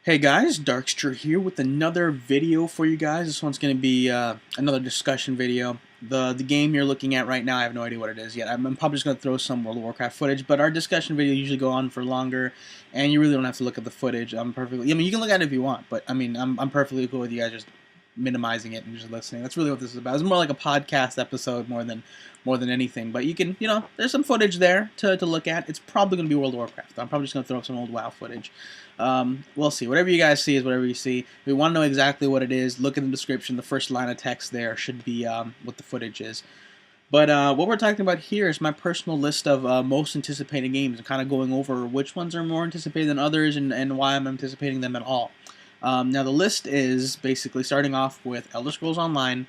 Hey guys, Darkster here with another video for you guys. This one's going to be another discussion video. The game you're looking at right now, I have no idea what it is yet. I'm probably just going to throw some World of Warcraft footage, but our discussion videos usually go on for longer, and you really don't have to look at the footage. I mean, you can look at it if you want, but I mean, I'm perfectly cool with you guys just minimizing it and just listening. That's really what this is about. It's more like a podcast episode more than anything. But you can, there's some footage there to look at. It's probably going to be World of Warcraft. I'm probably just going to throw up some old WoW footage. We'll see. Whatever you guys see is whatever you see. If you want to know exactly what it is, look in the description. The first line of text there should be what the footage is. But what we're talking about here is my personal list of most anticipated games and kind of going over which ones are more anticipated than others and why I'm anticipating them at all. Now the list is basically starting off with Elder Scrolls Online,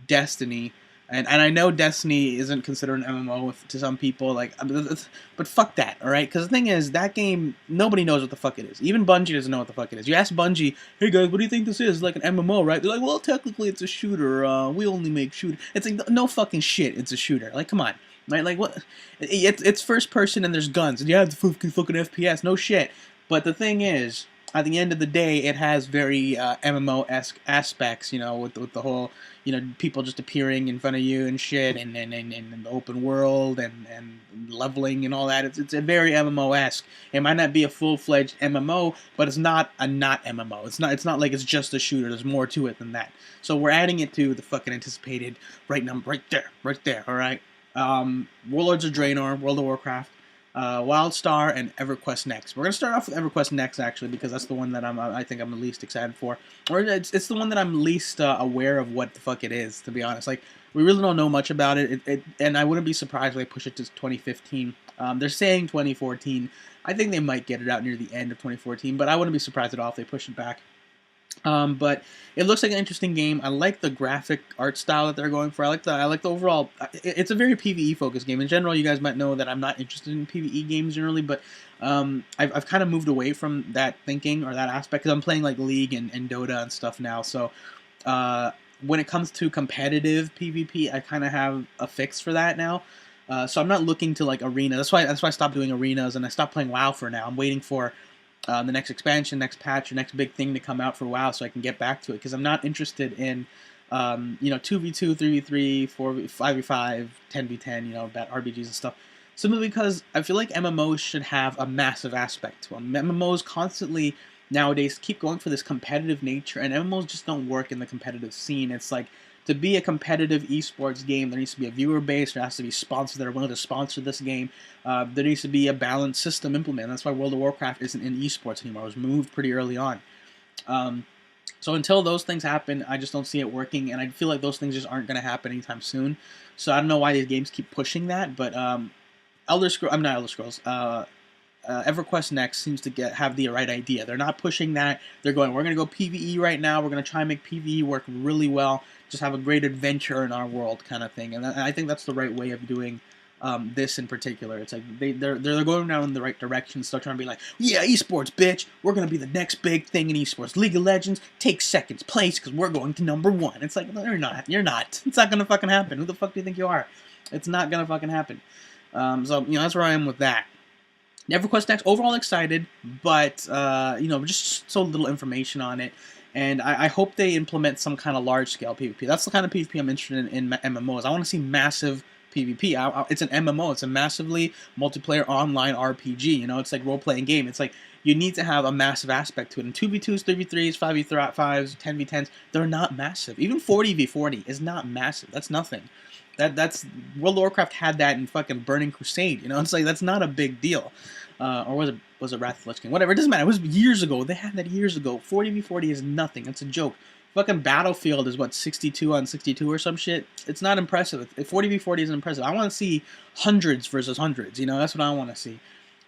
Destiny, and I know Destiny isn't considered an MMO to some people, but fuck that, alright? Because the thing is, that game, nobody knows what the fuck it is. Even Bungie doesn't know what the fuck it is. You ask Bungie, hey guys, what do you think this is? Like an MMO, right? They're like, well, technically it's a shooter, we only make shooter. It's like, no fucking shit, it's a shooter. Like, come on. Right? Like, what? It's first person and there's guns, and yeah, it's fucking FPS, no shit. But the thing is, at the end of the day, it has very MMO-esque aspects, with the whole, people just appearing in front of you and shit, and the open world, and leveling and all that. It's a very MMO-esque. It might not be a full-fledged MMO, but it's not a not MMO. It's not like it's just a shooter. There's more to it than that. So we're adding it to the fucking anticipated right there, all right? Warlords of Draenor, World of Warcraft, WildStar, and EverQuest Next. We're gonna start off with EverQuest Next actually because that's the one that I think I'm the least excited for, or it's the one that I'm least aware of what the fuck it is. To be honest, like we really don't know much about it. And I wouldn't be surprised if they push it to 2015. They're saying 2014. I think they might get it out near the end of 2014, but I wouldn't be surprised at all if they push it back. But it looks like an interesting game. I like the graphic art style that they're going for. I like the overall. It's a very PvE focused game. In general, you guys might know that I'm not interested in PvE games generally, but I've kind of moved away from that thinking or that aspect because I'm playing like League and Dota and stuff now. So when it comes to competitive PvP, I kind of have a fix for that now. So I'm not looking to like arena. That's why I stopped doing arenas and I stopped playing WoW for now. I'm waiting for the next expansion, next patch, or next big thing to come out for WoW so I can get back to it because I'm not interested in 2v2, 3v3, 4v, 5v5, 10v10, bad RPGs and stuff. Simply because I feel like MMOs should have a massive aspect to them. MMOs constantly nowadays keep going for this competitive nature, and MMOs just don't work in the competitive scene. It's like, to be a competitive esports game, there needs to be a viewer base, there has to be sponsors that are willing to sponsor this game, there needs to be a balanced system implemented. That's why World of Warcraft isn't in esports anymore. It was moved pretty early on. So until those things happen, I just don't see it working, and I feel like those things just aren't going to happen anytime soon. So I don't know why these games keep pushing that, but I'm not Elder Scrolls. EverQuest Next seems to have the right idea. They're not pushing that. They're going, we're going to go PvE right now. We're going to try and make PvE work really well. Just have a great adventure in our world kind of thing. And I think that's the right way of doing this in particular. It's like they're going down in the right direction. Start trying to be like, yeah, esports, bitch. We're going to be the next big thing in esports. League of Legends takes second place because we're going to #1. It's like, no, you're not. You're not. It's not going to fucking happen. Who the fuck do you think you are? It's not going to fucking happen. So, that's where I am with that. EverQuest Next, overall excited, but, just so little information on it. And I hope they implement some kind of large-scale PvP. That's the kind of PvP I'm interested in MMOs. I want to see massive PvP. It's an MMO. It's a massively multiplayer online RPG. It's like role-playing game. It's like you need to have a massive aspect to it. And 2v2s, 3v3s, 5v5s, 10v10s, they're not massive. Even 40v40 is not massive. That's nothing. That's World of Warcraft had that in fucking Burning Crusade. It's like that's not a big deal. Or was it Wrath of the Lich King? Whatever, it doesn't matter. It was years ago. They had that years ago. 40v40 is nothing. It's a joke. Fucking Battlefield is what, 62 on 62 or some shit? It's not impressive. 40v40 isn't impressive. I want to see hundreds versus hundreds. That's what I want to see.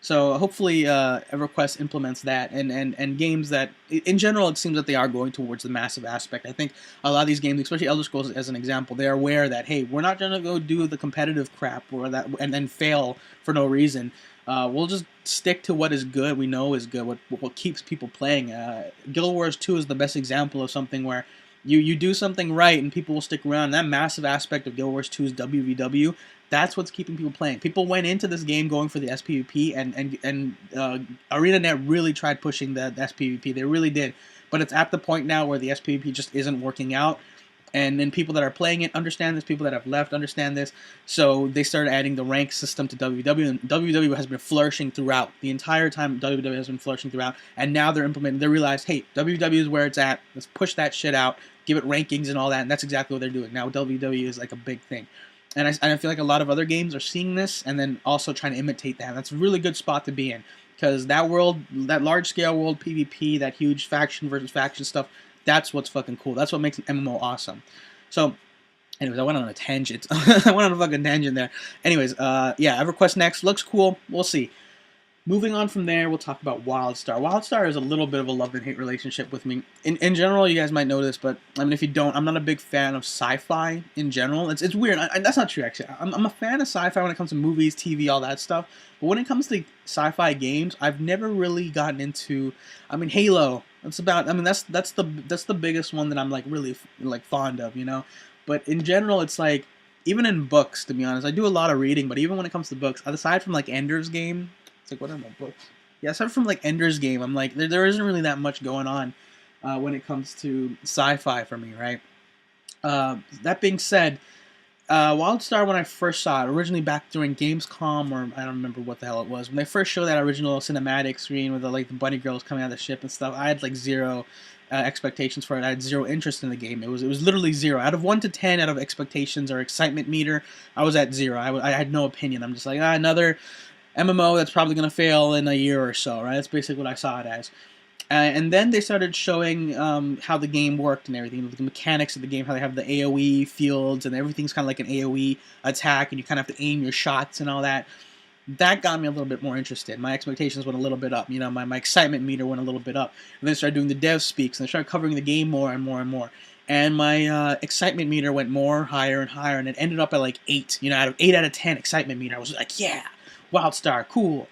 So hopefully EverQuest implements that, and games that, in general, it seems that they are going towards the massive aspect. I think a lot of these games, especially Elder Scrolls as an example, they are aware that, hey, we're not going to go do the competitive crap and then fail for no reason. We'll just stick to what is good, we know is good, what keeps people playing. Guild Wars 2 is the best example of something where You do something right and people will stick around. That massive aspect of Guild Wars 2's WVW, that's what's keeping people playing. People went into this game going for the SPVP, and ArenaNet really tried pushing the SPVP. They really did, but it's at the point now where the SPVP just isn't working out. And then people that are playing it understand this. People that have left understand this. So they started adding the rank system to WW, and WW has been flourishing throughout. The entire time WW has been flourishing throughout, and now they're implementing. They realize, hey, WW is where it's at. Let's push that shit out, give it rankings and all that, and that's exactly what they're doing. Now WW is like a big thing. And I feel like a lot of other games are seeing this and then also trying to imitate that. That's a really good spot to be in, because that world, that large-scale world PvP, that huge faction versus faction stuff, that's what's fucking cool. That's what makes an MMO awesome. So, anyways, I went on a tangent. I went on a fucking tangent there. Anyways, yeah, EverQuest Next looks cool. We'll see. Moving on from there, we'll talk about WildStar. WildStar is a little bit of a love and hate relationship with me. In general, you guys might know this, but I mean, if you don't, I'm not a big fan of sci-fi in general. It's weird. That's not true, actually. I'm a fan of sci-fi when it comes to movies, TV, all that stuff. But when it comes to sci-fi games, I've never really gotten into. I mean, Halo. That's about. I mean, that's the biggest one that I'm like really like fond of, you know. But in general, it's like, even in books, to be honest, I do a lot of reading. But even when it comes to books, aside from like Ender's Game. Like, what are my books? Yeah, aside from like Ender's Game, I'm like, there isn't really that much going on when it comes to sci-fi for me, right? That being said, WildStar, when I first saw it, originally back during Gamescom, or I don't remember what the hell it was, when they first showed that original cinematic screen with the bunny girls coming out of the ship and stuff, I had like zero expectations for it. I had zero interest in the game. It was literally zero. Out of 1 to 10, out of expectations or excitement meter, I was at 0. I had no opinion. I'm just like, another MMO that's probably going to fail in a year or so, right? That's basically what I saw it as. And then they started showing how the game worked and everything, the mechanics of the game, how they have the AoE fields and everything's kind of like an AoE attack, and you kind of have to aim your shots and all that. That got me a little bit more interested. My expectations went a little bit up. You know, my excitement meter went a little bit up. And then I started doing the dev speaks, and I started covering the game more and more and more. And my excitement meter went more, higher and higher, and it ended up at like 8. You know, out of 8 out of 10 excitement meter, I was like, yeah, WildStar, cool.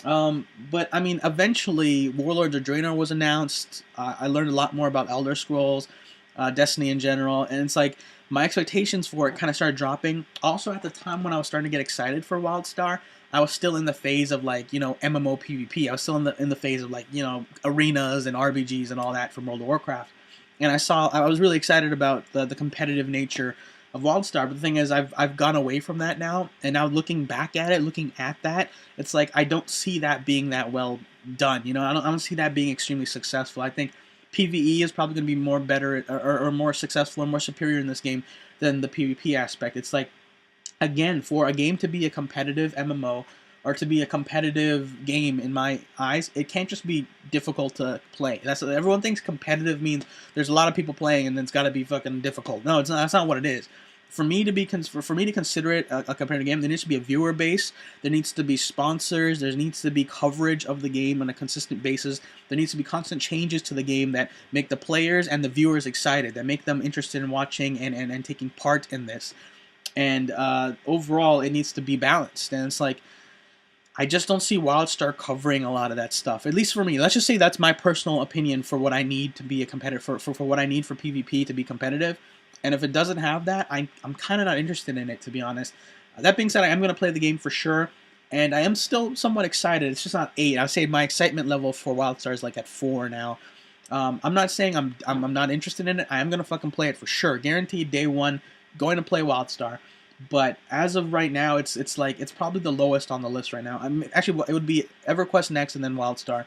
But I mean, eventually, Warlords of Draenor was announced. I learned a lot more about Elder Scrolls, Destiny in general, and it's like my expectations for it kind of started dropping. Also, at the time when I was starting to get excited for WildStar, I was still in the phase of like, you know, MMO PvP. I was still in the phase of like, you know, arenas and RBGs and all that from World of Warcraft. And I was really excited about the competitive nature of WildStar, but the thing is, I've gone away from that now, and now looking back at it, looking at that, it's like I don't see that being that well done. You know, I don't see that being extremely successful. I think PvE is probably going to be more better or more successful or more superior in this game than the PvP aspect. It's like, again, for a game to be a competitive MMO or to be a competitive game in my eyes, it can't just be difficult to play. Everyone thinks competitive means there's a lot of people playing and then it's got to be fucking difficult. No, it's not. That's not what it is. For me to consider it a competitive game, there needs to be a viewer base. There needs to be sponsors. There needs to be coverage of the game on a consistent basis. There needs to be constant changes to the game that make the players and the viewers excited, that make them interested in watching and taking part in this. And overall, it needs to be balanced. And it's like, I just don't see WildStar covering a lot of that stuff. At least for me. Let's just say that's my personal opinion for what I need to be a competitor, for what I need for PvP to be competitive. And if it doesn't have that, I'm kind of not interested in it, to be honest. That being said, I am going to play the game for sure. And I am still somewhat excited. It's just not 8. I would say my excitement level for WildStar is like at 4 now. I'm not saying I'm not interested in it. I am going to fucking play it for sure. Guaranteed day 1, going to play WildStar. But as of right now, it's probably the lowest on the list right now. I mean, actually, it would be EverQuest Next and then WildStar.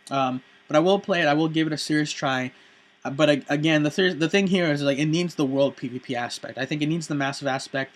But I will play it. I will give it a serious try. But again, the thing here is like it needs the world PvP aspect. I think it needs the massive aspect.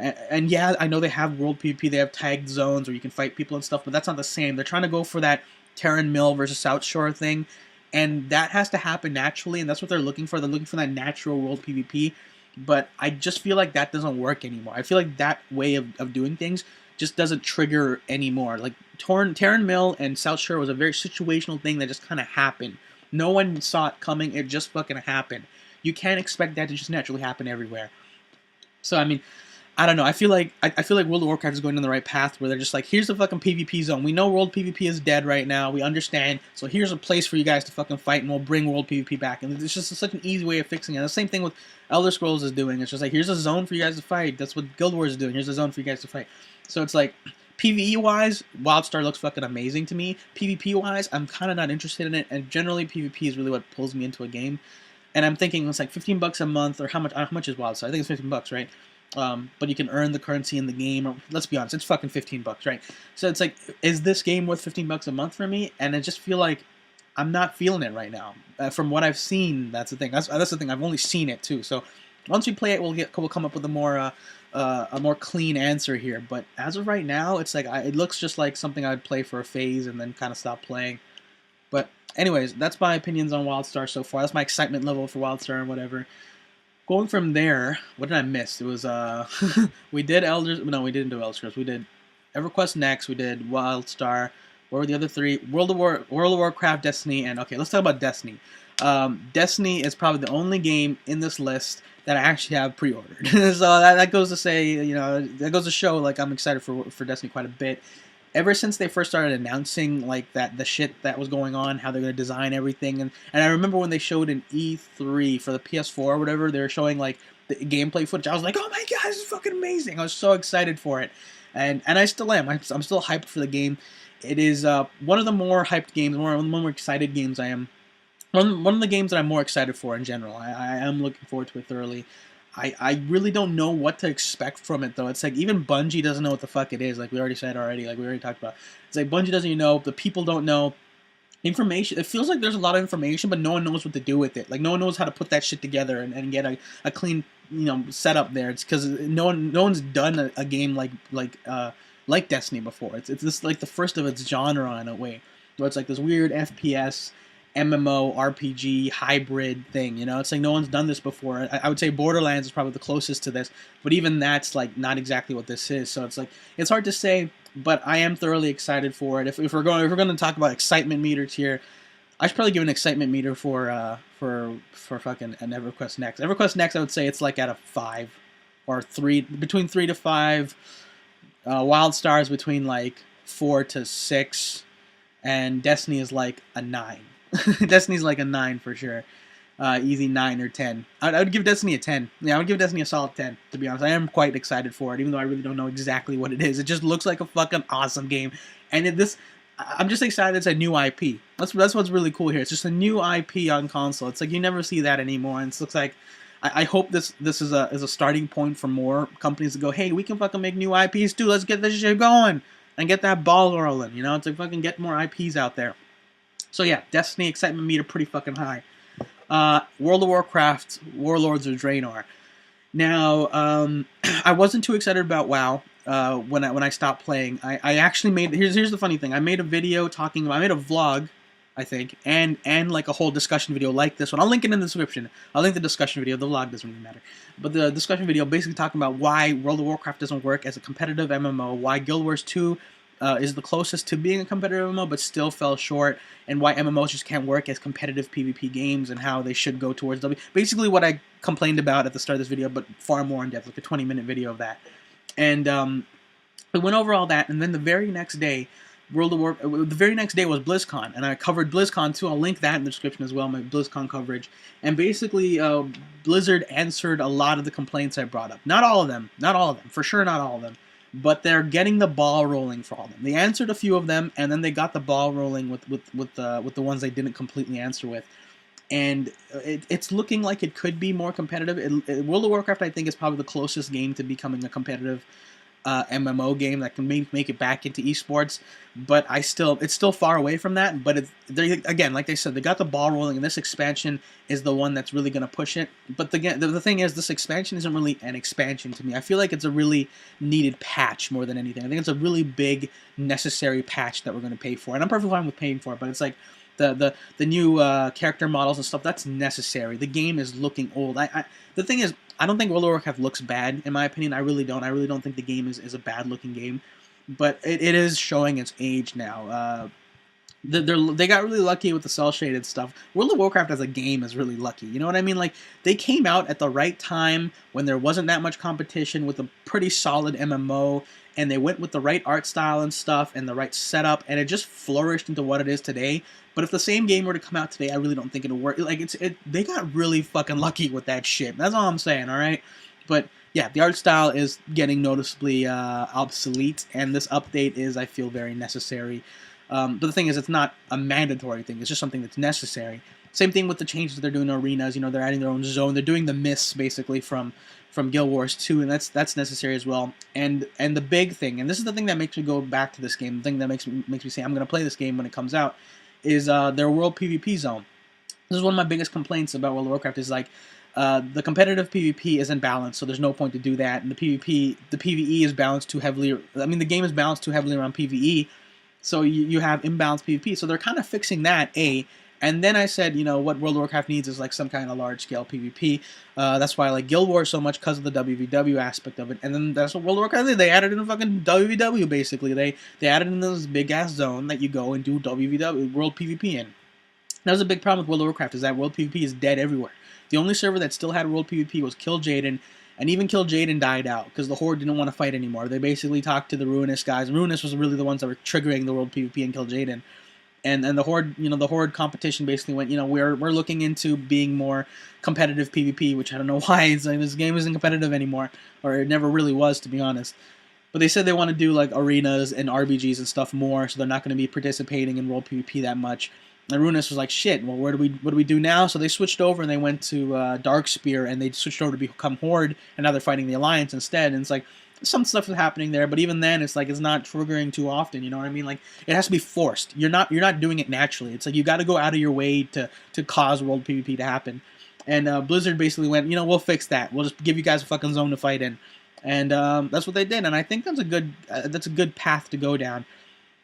And yeah, I know they have world PvP. They have tagged zones where you can fight people and stuff. But that's not the same. They're trying to go for that Terran Mill versus South Shore thing, and that has to happen naturally. And that's what they're looking for. They're looking for that natural world PvP. But I just feel like that doesn't work anymore. I feel like that way of doing things just doesn't trigger anymore. Like Terran Mill and South Shore was a very situational thing that just kind of happened. No one saw it coming. It just fucking happened. You can't expect that to just naturally happen everywhere. So, I mean, I don't know. I feel like World of Warcraft is going in the right path where they're just like, here's the fucking PvP zone. We know World PvP is dead right now. We understand. So here's a place for you guys to fucking fight, and we'll bring World PvP back. And it's just such an easy way of fixing it. The same thing with Elder Scrolls is doing. It's just like, here's a zone for you guys to fight. That's what Guild Wars is doing. Here's a zone for you guys to fight. So it's like, PvE wise, WildStar looks fucking amazing to me. PvP wise, I'm kind of not interested in it. And generally, PvP is really what pulls me into a game. And I'm thinking it's like $15 a month, or how much is WildStar? I think it's $15, right? But you can earn the currency in the game. Or, let's be honest, it's fucking $15, right? So it's like, is this game worth $15 a month for me? And I just feel like I'm not feeling it right now. From what I've seen, that's the thing. That's the thing. I've only seen it too. So once we play it, we'll come up with a more clean answer here. But as of right now, it's like it looks just like something I'd play for a phase and then kind of stop playing. But anyways, that's my opinions on WildStar so far. That's my excitement level for WildStar and whatever. Going from there, what did I miss? It was we did Elders. No, we didn't do Elder Scrolls. We did EverQuest Next. We did WildStar. What were the other three? World of Warcraft, Destiny, and okay, let's talk about Destiny. Destiny is probably the only game in this list that I actually have pre-ordered. So that goes to say, you know, that goes to show like I'm excited for Destiny quite a bit. Ever since they first started announcing like the shit that was going on, how they're gonna design everything, and I remember when they showed an E3 for the PS4 or whatever, they were showing like the gameplay footage. I was like, oh my god, this is fucking amazing! I was so excited for it, and I still am. I'm still hyped for the game. It is one of the more hyped games, one of the more excited games I am. One of the games that I'm more excited for in general. I am looking forward to it thoroughly. I really don't know what to expect from it, though. It's like even Bungie doesn't know what the fuck it is. Like we already said already. Like we already talked about. It's like Bungie doesn't even know. The people don't know. Information. It feels like there's a lot of information, but no one knows what to do with it. Like no one knows how to put that shit together and get a clean, you know, setup there. It's because no one's done a game like Destiny before. It's this like the first of its genre in a way, where it's like this weird FPS. MMO RPG hybrid thing, you know, it's like no one's done this before. I would say Borderlands is probably the closest to this, but even that's like not exactly what this is. So it's like it's hard to say, but I am thoroughly excited for it. If we're going to talk about excitement meters here, I should probably give an excitement meter for fucking an EverQuest Next. EverQuest Next, I would say it's like at a 5 or 3, between 3 to 5. WildStar is between like 4 to 6, and Destiny is like a 9. Destiny's like a 9 for sure. Easy 9 or 10. I would give Destiny a 10. Yeah, I would give Destiny a solid 10, to be honest. I am quite excited for it, even though I really don't know exactly what it is. It just looks like a fucking awesome game. And I'm just excited it's a new IP. That's what's really cool here. It's just a new IP on console. It's like you never see that anymore. And it looks like I hope this is a starting point for more companies to go, hey, we can fucking make new IPs too. Let's get this shit going and get that ball rolling. You know, it's like fucking get more IPs out there. So yeah, Destiny excitement meter pretty fucking high. World of Warcraft, Warlords of Draenor. Now, I wasn't too excited about WoW when I stopped playing. I actually made here's the funny thing. I made a video talking about. I made a vlog, I think, and like a whole discussion video like this one. I'll link it in the description. I'll link the discussion video. The vlog doesn't really matter, but the discussion video basically talking about why World of Warcraft doesn't work as a competitive MMO, why Guild Wars 2 is the closest to being a competitive MMO, but still fell short, and why MMOs just can't work as competitive PvP games, and how they should go towards W. Basically, what I complained about at the start of this video, but far more in depth, like a 20-minute video of that. And we went over all that, and then the very next day, the very next day was BlizzCon, and I covered BlizzCon too. I'll link that in the description as well, my BlizzCon coverage. And basically, Blizzard answered a lot of the complaints I brought up. Not all of them, for sure not all of them. But they're getting the ball rolling for all of them. They answered a few of them, and then they got the ball rolling with the ones they didn't completely answer with. And it's looking like it could be more competitive. World of Warcraft, I think, is probably the closest game to becoming a competitive MMO game that can make it back into esports, but it's still far away from that. But again, like they said, they got the ball rolling, and this expansion is the one that's really going to push it. But the thing is, this expansion isn't really an expansion to me. I feel like it's a really needed patch more than anything. I think it's a really big, necessary patch that we're going to pay for, and I'm perfectly fine with paying for it. But it's like the new character models and stuff, that's necessary. The game is looking old. The thing is, I don't think World of Warcraft looks bad, in my opinion. I really don't. I really don't think the game is a bad-looking game. But it is showing its age now. They got really lucky with the cell shaded stuff. World of Warcraft as a game is really lucky. You know what I mean? Like, they came out at the right time when there wasn't that much competition with a pretty solid MMO, and they went with the right art style and stuff and the right setup, and it just flourished into what it is today. But if the same game were to come out today, I really don't think it'll work. Like, they got really fucking lucky with that shit. That's all I'm saying. All right, but yeah, the art style is getting noticeably obsolete, and this update is, I feel, very necessary. But the thing is, it's not a mandatory thing. It's just something that's necessary. Same thing with the changes that they're doing to arenas. You know, they're adding their own zone. They're doing the mists basically from Guild Wars 2, and that's necessary as well. And the big thing, and this is the thing that makes me go back to this game, the thing that makes me say I'm going to play this game when it comes out, is their world PvP zone. This is one of my biggest complaints about World of Warcraft is like the competitive PvP isn't balanced, so there's no point to do that. And the PvE is balanced too heavily. I mean, the game is balanced too heavily around PvE. So you have imbalanced PvP. So they're kind of fixing that, A. And then I said, you know, what World of Warcraft needs is like some kind of large-scale PvP. That's why I like Guild Wars so much, because of the WVW aspect of it. And then that's what World of Warcraft did. They added in fucking WVW, basically. They added in this big-ass zone that you go and do WVW, World PvP in. That was a big problem with World of Warcraft, is that World PvP is dead everywhere. The only server that still had World PvP was Kill Jaden, and even Kill Jaden died out because the Horde didn't want to fight anymore. They basically talked to the Ruinous guys. Ruinous was really the ones that were triggering the World PvP and Kill Jaden. And the Horde, you know, the Horde competition basically went, you know, we're looking into being more competitive PvP, which I don't know why. It's like, this game isn't competitive anymore, or it never really was, to be honest. But they said they want to do like arenas and RBGs and stuff more, so they're not going to be participating in World PvP that much. And Ruinous was like, shit, well, what do we do now? So they switched over and they went to Darkster, and they switched over to become Horde, and now they're fighting the Alliance instead. And it's like, some stuff is happening there, but even then, it's like, it's not triggering too often, you know what I mean? Like, it has to be forced. You're not doing it naturally. It's like, you got to go out of your way to cause World PvP to happen. And Blizzard basically went, you know, we'll fix that. We'll just give you guys a fucking zone to fight in. And that's what they did, and I think that's a good path to go down.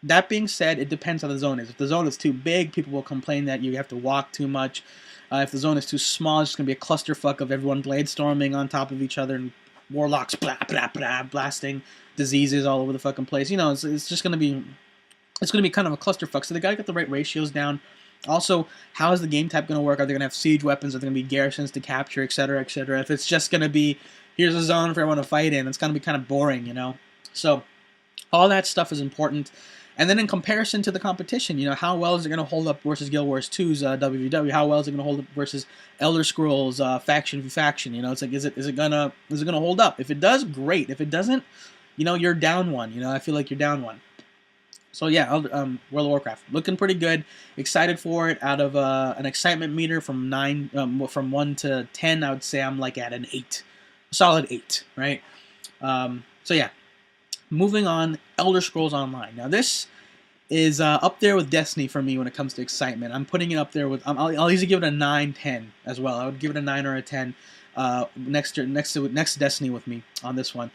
That being said, it depends how the zone is. If the zone is too big, people will complain that you have to walk too much. If the zone is too small, it's going to be a clusterfuck of everyone blade storming on top of each other and warlocks blah blah blah blasting diseases all over the fucking place. You know, it's just going to be kind of a clusterfuck. So they got to get the right ratios down. Also, how is the game type going to work? Are they going to have siege weapons? Are there going to be garrisons to capture, etc., etc.? If it's just going to be, here's a zone for everyone to fight in, it's going to be kind of boring, you know? So all that stuff is important. And then in comparison to the competition, you know, how well is it going to hold up versus Guild Wars 2's WVW? How well is it going to hold up versus Elder Scrolls Faction v Faction? You know, it's like, is it gonna hold up? If it does, great. If it doesn't, you know, you're down one. You know, I feel like you're down one. So yeah, World of Warcraft looking pretty good. Excited for it. Out of an excitement meter from 1 to 10, I would say I'm like at an 8, a solid 8, right? So yeah. Moving on, Elder Scrolls Online. Now this is up there with Destiny for me when it comes to excitement. I'm putting it up there with, I'll easily give it a 9, 10 as well. I would give it a 9 or a 10 next to Destiny with me on this one.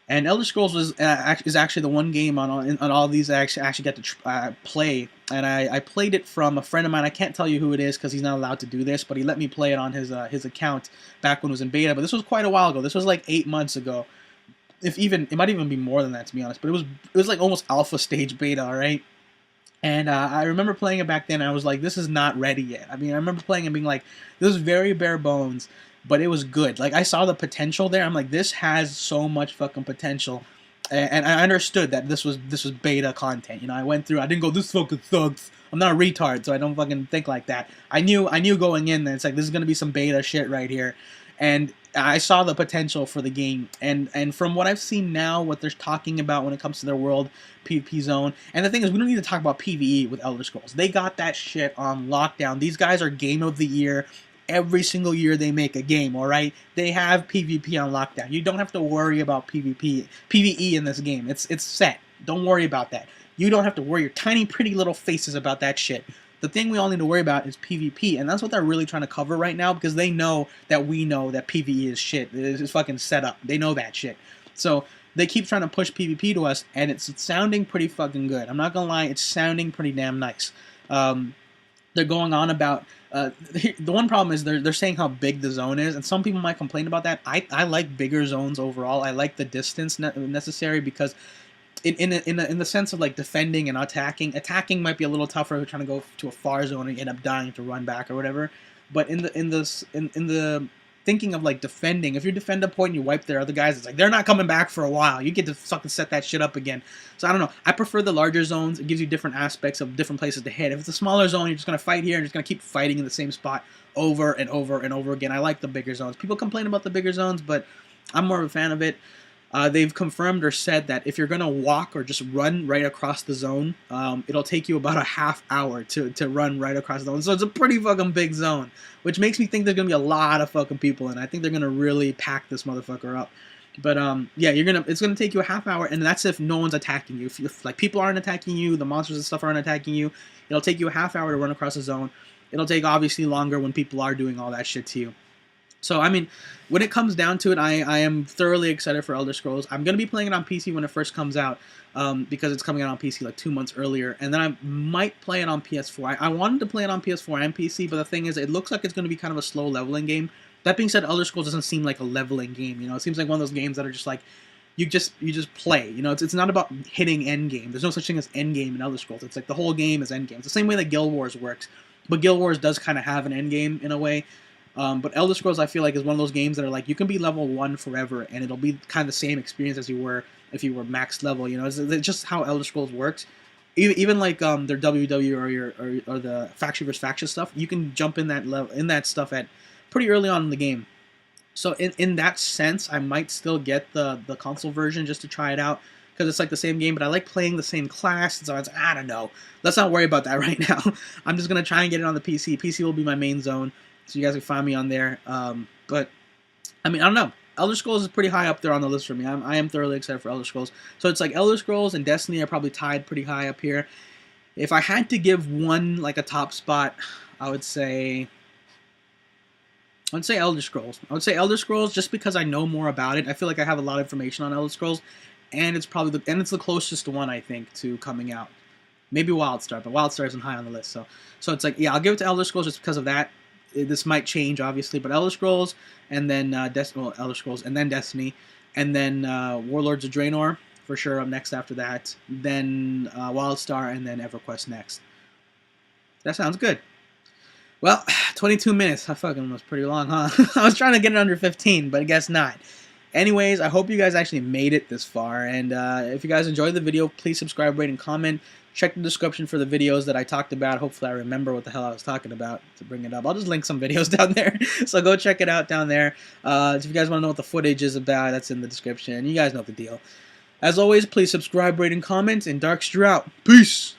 And Elder Scrolls is actually the one game on all of these I actually got to play. And I played it from a friend of mine. I can't tell you who it is because he's not allowed to do this, but he let me play it on his account back when it was in beta. But this was quite a while ago. This was like 8 months ago. It might even be more than that, to be honest. But it was like almost alpha stage beta, all right? And I remember playing it back then, and I was like, this is not ready yet. I mean, I remember playing and being like, this was very bare bones, but it was good. Like, I saw the potential there. I'm like, this has so much fucking potential. And I understood that this was beta content. You know, I went through, I didn't go, this fucking sucks. I'm not a retard, so I don't fucking think like that. I knew going in that it's like, this is going to be some beta shit right here. And I saw the potential for the game, and from what I've seen now, what they're talking about when it comes to their world PvP zone, and the thing is, we don't need to talk about PvE with Elder Scrolls. They got that shit on lockdown. These guys are Game of the Year every single year they make a game, alright? They have PvP on lockdown. You don't have to worry about PvE in this game. It's set. Don't worry about that. You don't have to worry your tiny pretty little faces about that shit. The thing we all need to worry about is PvP, and that's what they're really trying to cover right now, because they know that we know that PvE is shit. It's fucking set up. They know that shit. So they keep trying to push PvP to us, and it's sounding pretty fucking good. I'm not gonna lie, it's sounding pretty damn nice. They're going on about the one problem is they're saying how big the zone is, and some people might complain about that. I like bigger zones overall. I like the distance necessary, because in the sense of like defending and attacking. Attacking might be a little tougher if you're trying to go to a far zone and you end up dying to run back or whatever. But in the thinking of like defending, if you defend a point and you wipe their other guys, it's like they're not coming back for a while. You get to fucking set that shit up again. So I don't know. I prefer the larger zones. It gives you different aspects of different places to hit. If it's a smaller zone, you're just gonna fight here and just gonna keep fighting in the same spot over and over and over again. I like the bigger zones. People complain about the bigger zones, but I'm more of a fan of it. They've confirmed or said that if you're going to walk or just run right across the zone, it'll take you about a half hour to run right across the zone. So it's a pretty fucking big zone, which makes me think there's going to be a lot of fucking people in it. I think they're going to really pack this motherfucker up. But yeah, it's going to take you a half hour, and that's if no one's attacking you. If like people aren't attacking you, the monsters and stuff aren't attacking you, it'll take you a half hour to run across the zone. It'll take obviously longer when people are doing all that shit to you. So, I mean, when it comes down to it, I am thoroughly excited for Elder Scrolls. I'm going to be playing it on PC when it first comes out because it's coming out on PC like 2 months earlier. And then I might play it on PS4. I wanted to play it on PS4 and PC, but the thing is, it looks like it's going to be kind of a slow leveling game. That being said, Elder Scrolls doesn't seem like a leveling game. You know, it seems like one of those games that are just like, you just play. You know, it's not about hitting end game. There's no such thing as end game in Elder Scrolls. It's like the whole game is end game. It's the same way that Guild Wars works. But Guild Wars does kind of have an end game in a way. But Elder Scrolls, I feel like, is one of those games that are like, you can be level 1 forever, and it'll be kind of the same experience as you were if you were max level. You know, it's just how Elder Scrolls works. Even like their WW or the faction versus faction stuff, you can jump in that stuff at pretty early on in the game. So in that sense, I might still get the console version just to try it out, because it's like the same game, but I like playing the same class, so I don't know. Let's not worry about that right now. I'm just going to try and get it on the PC. PC will be my main zone, so you guys can find me on there. But, I mean, I don't know. Elder Scrolls is pretty high up there on the list for me. I am thoroughly excited for Elder Scrolls. So it's like Elder Scrolls and Destiny are probably tied pretty high up here. If I had to give one, like, a top spot, I would say Elder Scrolls. I would say Elder Scrolls just because I know more about it. I feel like I have a lot of information on Elder Scrolls, and it's probably it's the closest one, I think, to coming out. Maybe WildStar, but WildStar isn't high on the list. So it's like, yeah, I'll give it to Elder Scrolls just because of that. This might change, obviously, but Elder Scrolls, and then Elder Scrolls, and then Destiny, and then Warlords of Draenor for sure up next after that. Then WildStar, and then EverQuest next. That sounds good. Well, 22 minutes. That fucking was pretty long, huh? I was trying to get it under 15, but I guess not. Anyways, I hope you guys actually made it this far, and if you guys enjoyed the video, please subscribe, rate, and comment. Check the description for the videos that I talked about. Hopefully I remember what the hell I was talking about to bring it up. I'll just link some videos down there, so go check it out down there. If you guys want to know what the footage is about, that's in the description. You guys know the deal. As always, please subscribe, rate, and comment, and Darkster out. Peace!